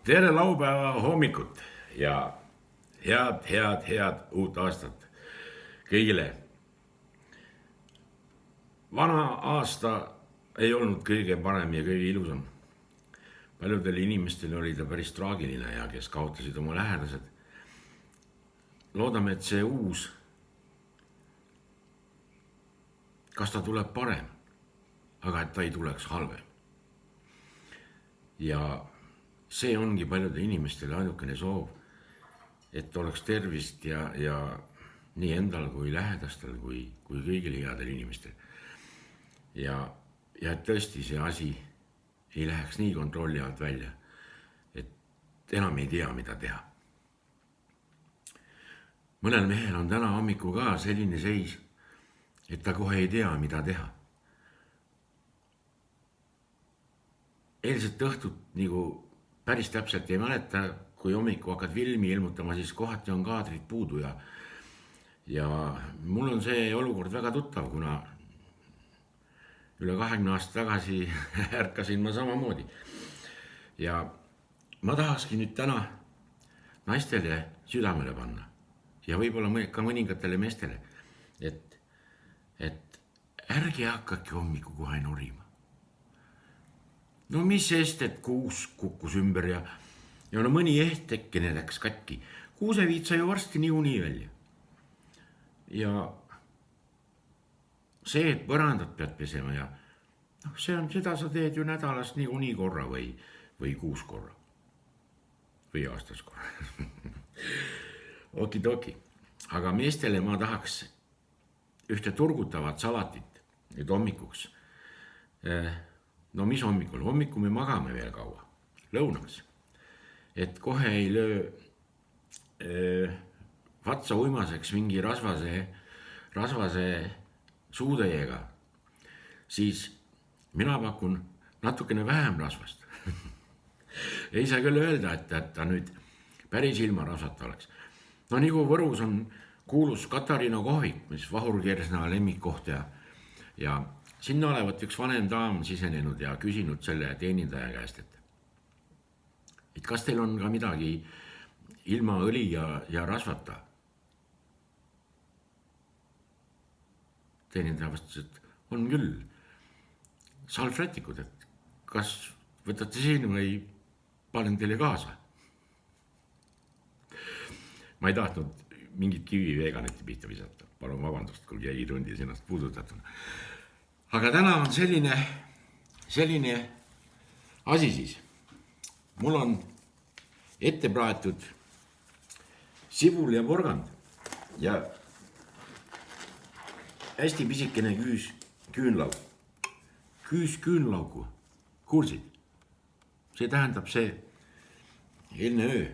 Tere laupäeva hommikut ja head uut aastat kõigile. Vana aasta ei olnud kõige parem ja kõige ilusam. Paljudel inimestel oli ta päris traagiline ja kes kaotasid oma lähedased. Loodame, et see uus, kas ta tuleb parem, aga et ta ei tuleks halvem. Ja see ongi paljude inimestele ainukene soov, et oleks tervist ja nii endal kui lähedastel kui kõigil headel inimestel. Ja et tõesti see asi ei läheks nii kontrolli alt välja, et enam ei tea, mida teha. Mõnel mehel on täna hommiku ka selline seis, et ta kohe ei tea, mida teha. Eilset õhtut nagu päris täpselt ei mäleta, kui hommiku hakkad filmi ilmutama, siis kohati on kaadrid puudu ja mul on see olukord väga tuttav, kuna üle 20 aasta tagasi ärkasin ma samamoodi. Ja ma tahakski nüüd täna naistele südamele panna ja võib-olla ka mõningatele meestele, et ärge hakake hommiku kohe norima. No mis sest, et kuus kukkus ümber ja no mõni ehtekkene läks katki. Kuuseviit sai ju varsti niikuinii välja. Ja see, et põrandat pead pesema ja seda sa teed ju nädalas niikuinii korra või 6 korra. Või aastas korra. Okidoki. Aga meestele ma tahaks ühte turgutavat salatit nüüd hommikuks. No mis hommikul? Hommikul me magame veel kaua, lõunaks. Et kohe ei löö vatsa uimaseks mingi rasvase suutäiega, siis mina pakun natukene vähem rasvast. Ei saa küll öelda, et ta nüüd päris ilma rasvata oleks. No nagu Võrus on kuulus Katariina kohvik, mis Vahur Kersna lemmikkoht ja sinna olevat üks vanem daam sisenenud ja küsinud selle teenindaja käest, et kas teil on ka midagi ilma õli ja rasvata? Teenindaja vastas, et on küll salvrätikud, et kas võtate siin või panen teile kaasa? Ma ei tahtnud mingit kivi veganeti pihta visata, palun vabandust, kui jäi tundis ennast puudutatuna. Aga täna on selline asi siis. Mul on ette praetud sibul ja porgand ja hästi pisikene küünlauk. Küünlauku, kuulsid? See tähendab see eelne öö.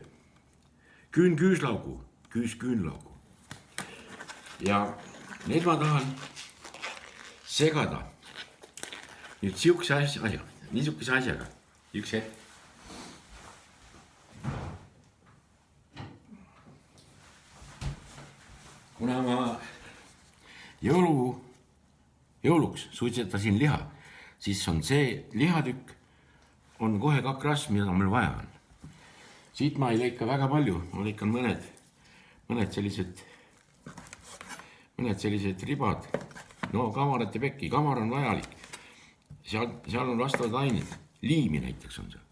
Küüslauku. Ja nüüd ma tahan segada nüüd niisuguse asjaga, üks hetk. Kuna ma jõuluks suitsetasin liha, siis on see lihatükk on kohe kakras, mida meil vaja on. Siit ma ei lõika väga palju, ma lõikan mõned sellised ribad. No kamarate pekki, kamar on vajalik. Seal on vastavad ained. Liimi näiteks on see.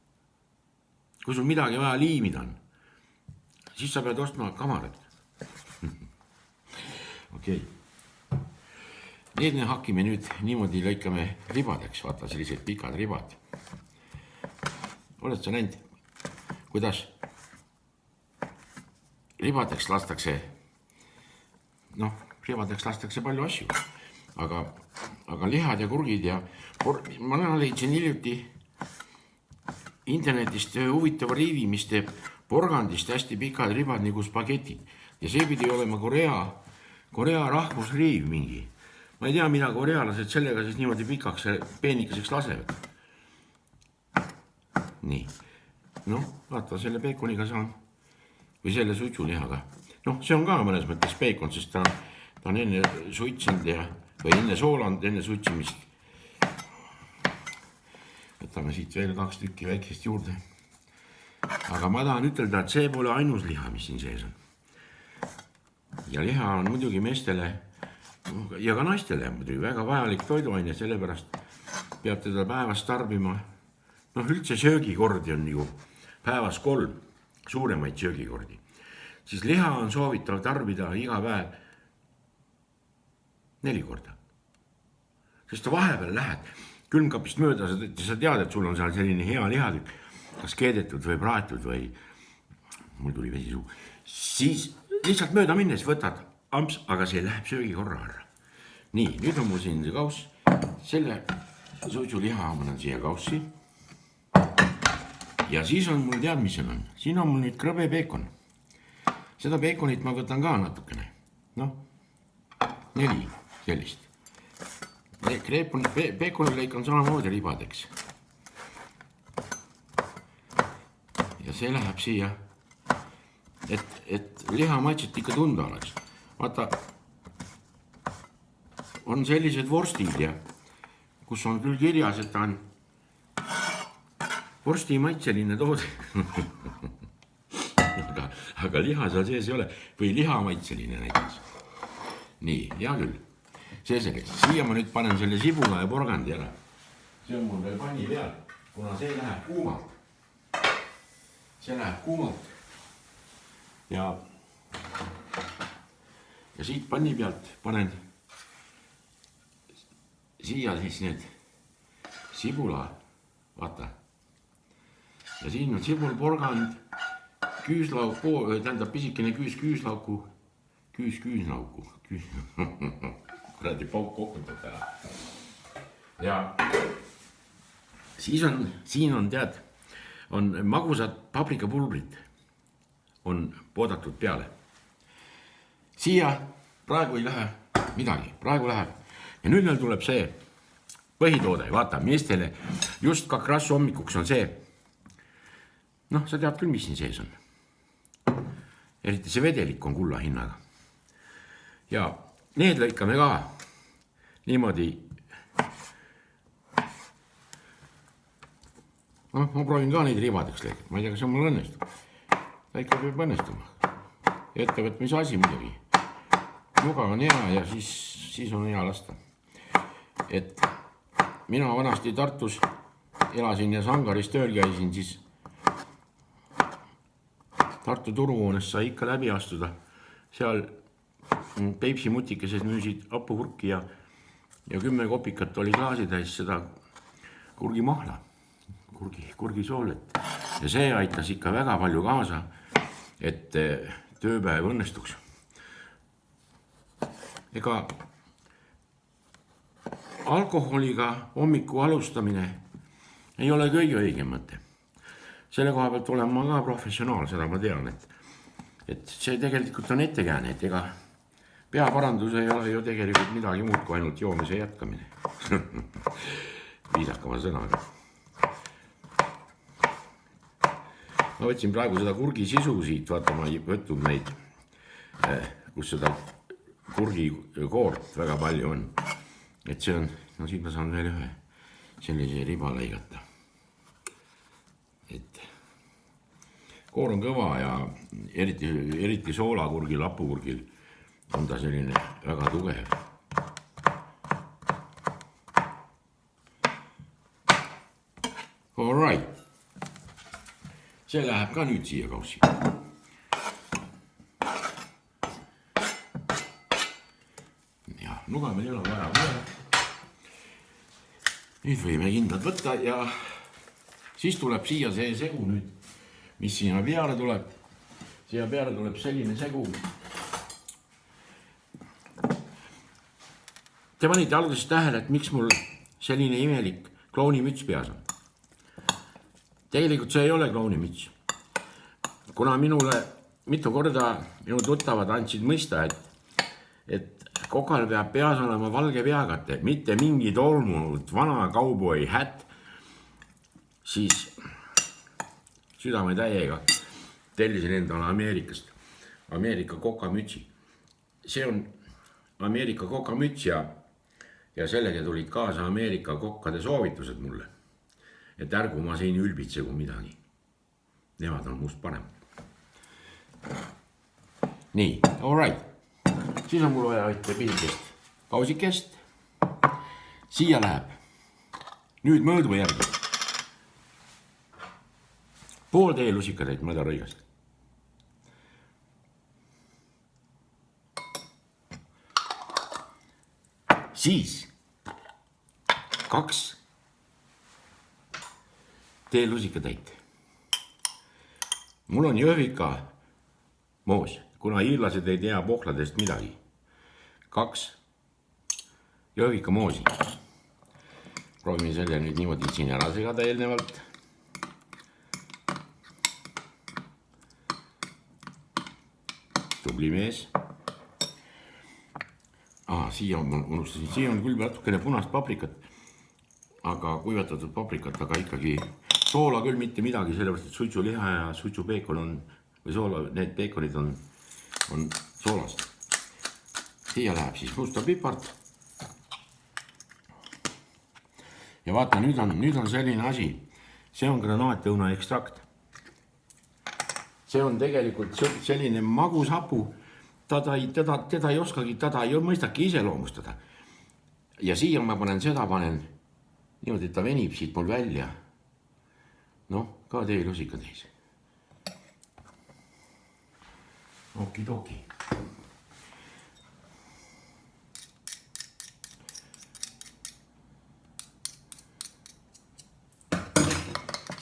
Kui sul midagi vaja liimida on, siis sa pead ostma kamarat. Okei. Need me hakkime nüüd niimoodi lõikame ribadeks, vaata sellised pikad ribad. Oled sa näinud, kuidas ribadeks lastakse palju asju, aga lihad ja kurgid ja ma leidsin hiljuti internetist huvitava riivi, mis teeb porgandist hästi pikad ribad nagu spagetid ja see pidi olema Korea rahvusriiv mingi. Ma ei tea, mida korealased sellega siis niimoodi pikaks peenikeseks lasevad. Nii, vaata selle peekoniga saan või selle suitsulihaga. See on ka mõnes mõttes peekon, sest ta on enne suitsinud või enne soolanud, enne suitsimist. Võtame siit veel 2 tükki väikest juurde. aga ma tahan ütelda, et see pole ainus liha, mis siin sees on. Ja liha on muidugi meestele ja ka naistele muidugi väga vajalik toiduaine, sellepärast peab teda päevas tarbima. Noh, üldse söögikordi on ju päevas 3 suuremaid söögikordi. Siis liha on soovitav tarbida iga päev 4 korda. Sest vahepeal lähed külmkapist mööda, sa tead, et sul on seal selline hea lihatükk, kas keedetud või praetud või mul tuli vesi suu. Siis lihtsalt mööda minnes võtad amps, aga see läheb söögikorra ära. Nii, nüüd on mul siin see kauss. Selle suitsuliha ma annan siia kaussi. Ja siis on mul tead, mis on. Siin on mul nüüd krõbe peekon. Seda peekonit ma võtan ka natukene. Noh, 4 sellist. Peekoni lõikan samamoodi ribadeks. Ja see läheb siia, et liha maitset ikka tunda oleks. Vaata, on sellised vorstid ja kus on küll kirjas, et ta on vorsti maitseline toode. aga liha seal sees ei ole või liha maitseline näiteks. Nii, hea küll. See selleks. Siia ma nüüd panen selle sibula ja porgandi ära. See on mul veel panni peal, kuna see läheb kuumalt. See läheb kuumalt. Ja siit panni pealt panen siia siis need sibula, vaata. Ja siin on sibul, porgand, küüslauk, tähendab pisikene küüslauku, küüsnauku, kuradi pauk kokutab ära. Ja siis on, siin on tead, on magusad paprikapulbrid on poodatud peale. Siia praegu ei lähe midagi, praegu läheb. Ja nüüd meil tuleb see põhitoode, vaata, meestele just ka krassu hommikuks on see. Noh, sa tead küll, mis siin sees on. Eriti see vedelik on kulla hinnaga. Ja need lõikame ka niimoodi. Noh, ma proovin ka neid ribadeks lõikata. Ma ei tea, kas see mul õnnestub. Ta ikka peab õnnestuma. Ettevõtmise asi muidugi. Nuga on hea ja siis on hea lasta. Et mina vanasti Tartus elasin ja Sangaris tööl käisin, siis Tartu turuhoones sai ikka läbi astuda. Seal Peipsi mutikesed müüsid hapukurki ja 10 kopikat oli klaasitäis seda kurgimahla, kurgisoolet. Ja see aitas ikka väga palju kaasa, et tööpäev õnnestuks. Ega alkoholiga hommiku alustamine ei ole kõige õigem mõte. Selle koha pealt olen ma ka professionaal, seda ma tean, et see tegelikult on ettekääne, et ega peaparandus ei ole ju tegelikult midagi muud kui ainult joomise jätkamine. Viisakama sõnaga. Ma võtsin praegu seda kurgi sisu siit, vaata ma ei võtnud neid, kus seda kurgi koort väga palju on. Et see on, no siit ma saan veel ühe sellise riba lõigata. Et koor on kõva ja eriti soolakurgil, hapukurgil on ta selline väga tugev. All right. See läheb ka nüüd siia kaussi. Ja nuga meil ei ole vaja võtta. Nüüd võime kindlad võtta ja siis tuleb siia see segu nüüd, mis sinna peale tuleb. Siia peale tuleb selline segu. Te panite alguses tähele, et miks mul selline imelik klounimüts peas on. Tegelikult see ei ole klounimüts. Kuna minule mitu korda minu tuttavad andsid mõista, et kokal peab peas olema valge peakate, mitte mingi tolmunud vana kauboi hätt, siis südame täiega tellisin endale Ameerikast, Ameerika kokamütsi. See on Ameerika kokamüts ja sellega tulid kaasa Ameerika kokkade soovitused mulle. Et ärgu ma siin ülbitsegu midagi. nemad on must parem. nii, all right. siis on mul vaja ühte pisikest kausikest. siia läheb nüüd mõõdu järgi pool teelusikatäit mõdarõigast. siis 2 teelusikatäit. mul on Jõhvika moos, kuna hiirlased ei tea pohladest midagi. 2 Jõhvika moosi. proovime selle nüüd niimoodi siin ära segada eelnevalt. tubli mees. siia ma unustasin, siia on küll natukene punast paprikat, aga kuivatatud paprikat, aga ikkagi soola küll mitte midagi, sellepärast et suitsuliha ja suitsupeekon on, või soola, need peekonid on soolast. siia läheb siis musta pipart. ja vaata, nüüd on selline asi, see on granaatõuna ekstrakt. see on tegelikult selline magus hapu, teda ei oskagi, teda ei mõistagi iseloomustada. ja siia ma panen niimoodi, et ta venib siit mul välja. noh, ka teelusika täis. okidoki.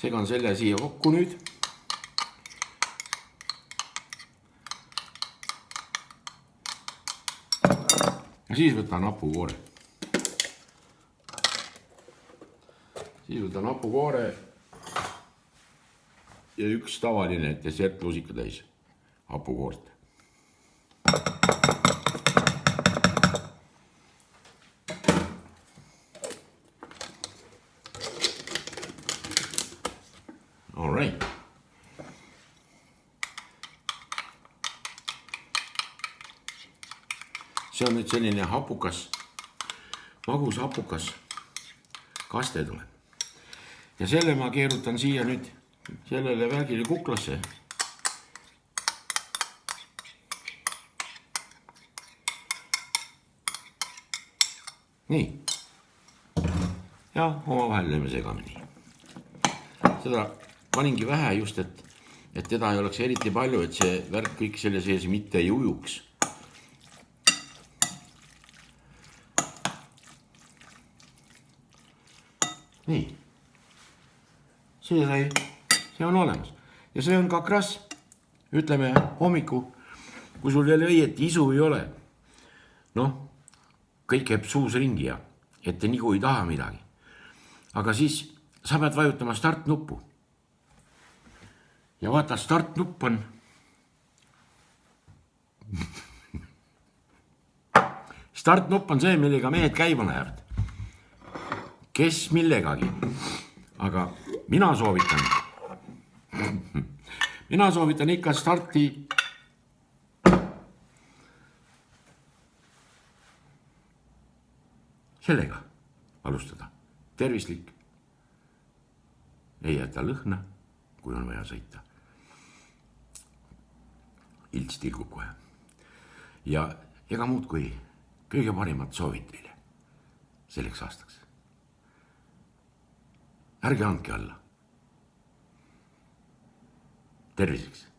segan selle siia kokku nüüd. ja siis võtan hapukoore. ja üks tavaline desertlusika täis hapukoort. All right. see on nüüd selline hapukas, magus hapukas kaste tuleb. ja selle ma keerutan siia nüüd sellele värgile kuklasse. nii. ja omavahel lööme segamini. seda paningi vähe just, et teda ei oleks eriti palju, et see värk kõik selle sees mitte ei ujuks. nii. see on olemas ja see on kakras, ütleme hommiku, kui sul veel õieti isu ei ole. noh, kõik käib suus ringi ja et nagu ei taha midagi. aga siis sa pead vajutama start nuppu. ja vaata, start nupp on start nupp on see, millega mehed käima lähevad. kes millegagi. aga mina soovitan ikka starti sellega alustada. tervislik. ei jäta lõhna, kui on vaja sõita. ilts tilgub kohe. ja ega muud kui kõige parimat soovid teile selleks aastaks. ärge andke alla. terviseks.